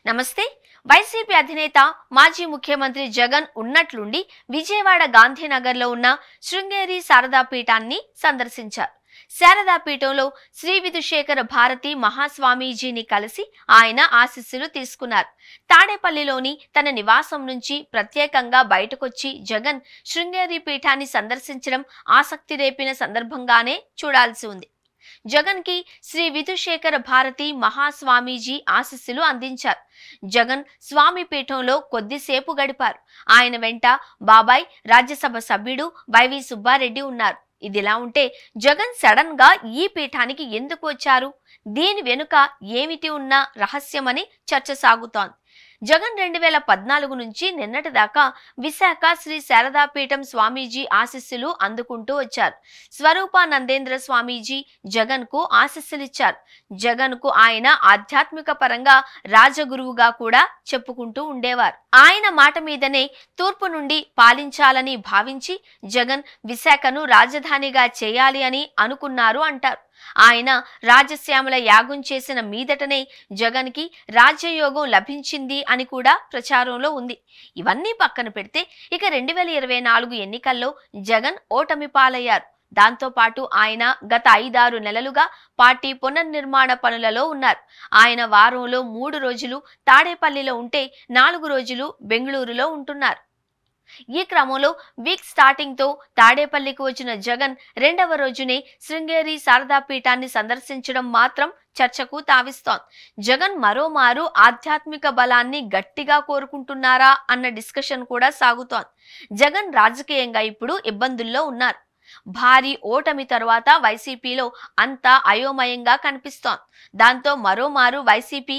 నమస్తే. వైసీపీ అధినేత మాజీ ముఖ్యమంత్రి జగన్ ఉన్నట్లుండి విజయవాడ గాంధీనగర్లో ఉన్న శృంగేరి శారదాపీఠాన్ని సందర్శించారు. శారదాపీఠంలో శ్రీ విధుశేఖర భారతి మహాస్వామీజీని కలిసి ఆయన ఆశీస్సులు తీసుకున్నారు. తాడేపల్లిలోని తన నివాసం నుంచి ప్రత్యేకంగా బయటకొచ్చి జగన్ శృంగేరి పీఠాన్ని సందర్శించడం ఆసక్తి రేపిన సందర్భంగానే చూడాల్సి ఉంది. జగన్ కి శ్రీ విధుశేఖర భారతి మహాస్వామీజీ ఆశీస్సులు అందించారు. జగన్ స్వామి పీఠంలో కొద్దిసేపు గడిపారు. ఆయన వెంట బాబాయ్, రాజ్యసభ సభ్యుడు వైవి సుబ్బారెడ్డి ఉన్నారు. ఇదిలా ఉంటే జగన్ సడన్ గా ఈ పీఠానికి ఎందుకు వచ్చారు? దీని వెనుక ఏమిటి ఉన్న రహస్యమని చర్చ సాగుతోంది. జగన్ 2014 నుంచి నిన్నటి దాకా విశాఖ శ్రీ శారదాపీఠం స్వామీజీ ఆశీస్సులు అందుకుంటూ వచ్చారు. స్వరూపానందేంద్ర స్వామీజీ జగన్ కు ఆశీస్సులిచ్చారు. జగన్ కు ఆయన ఆధ్యాత్మిక పరంగా రాజగురువుగా కూడా చెప్పుకుంటూ ఉండేవారు. ఆయన మాట మీదనే తూర్పు నుండి పాలించాలని భావించి జగన్ విశాఖను రాజధానిగా చేయాలి అని అనుకున్నారు అంటారు. ఆయన రాజశ్యామల యాగం చేసిన మీదటనే జగన్ కి రాజ్యయోగం లభించింది అని కూడా ప్రచారంలో ఉంది. ఇవన్నీ పక్కన పెడితే ఇక 2024 ఎన్నికల్లో జగన్ ఓటమి పాలయ్యారు. దాంతో పాటు ఆయన గత 5-6 నెలలుగా పార్టీ పునర్నిర్మాణ పనులలో ఉన్నారు. ఆయన వారంలో 3 రోజులు తాడేపల్లిలో ఉంటే 4 రోజులు బెంగళూరులో ఉంటున్నారు. ఈ క్రమంలో వీక్ స్టార్టింగ్ తో తాడేపల్లికి వచ్చిన జగన్ 2వ రోజునే శృంగేరి శారదాపీఠాన్ని సందర్శించడం మాత్రం చర్చకు తావిస్తోంది. జగన్ మరోమారు ఆధ్యాత్మిక బలాన్ని గట్టిగా కోరుకుంటున్నారా అన్న డిస్కషన్ కూడా సాగుతోంది. జగన్ రాజకీయంగా ఇప్పుడు ఇబ్బందుల్లో ఉన్నారు. భారీ ఓటమి తరువాత వైసీపీలో అంతా అయోమయంగా కనిపిస్తోంది. దాంతో మరోమారు వైసీపీ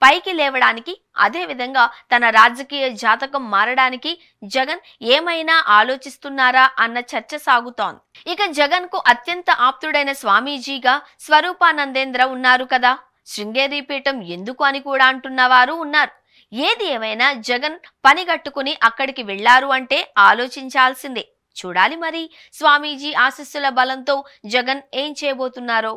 పైకి లేవడానికి, అదే విధంగా తన రాజకీయ జాతకం మారడానికి జగన్ ఏమైనా ఆలోచిస్తున్నారా అన్న చర్చ సాగుతోంది. ఇక జగన్ కు అత్యంత ఆప్తుడైన స్వామీజీగా స్వరూపానందేంద్ర ఉన్నారు కదా, శృంగేరి పీఠం ఎందుకు అని కూడా అంటున్నవారు ఉన్నారు. ఏది ఏమైనా జగన్ పనిగట్టుకుని అక్కడికి వెళ్లారు అంటే ఆలోచించాల్సిందే. చూడాలి మరి స్వామీజీ ఆశీస్సుల బలంతో జగన్ ఏం చేయబోతున్నారో.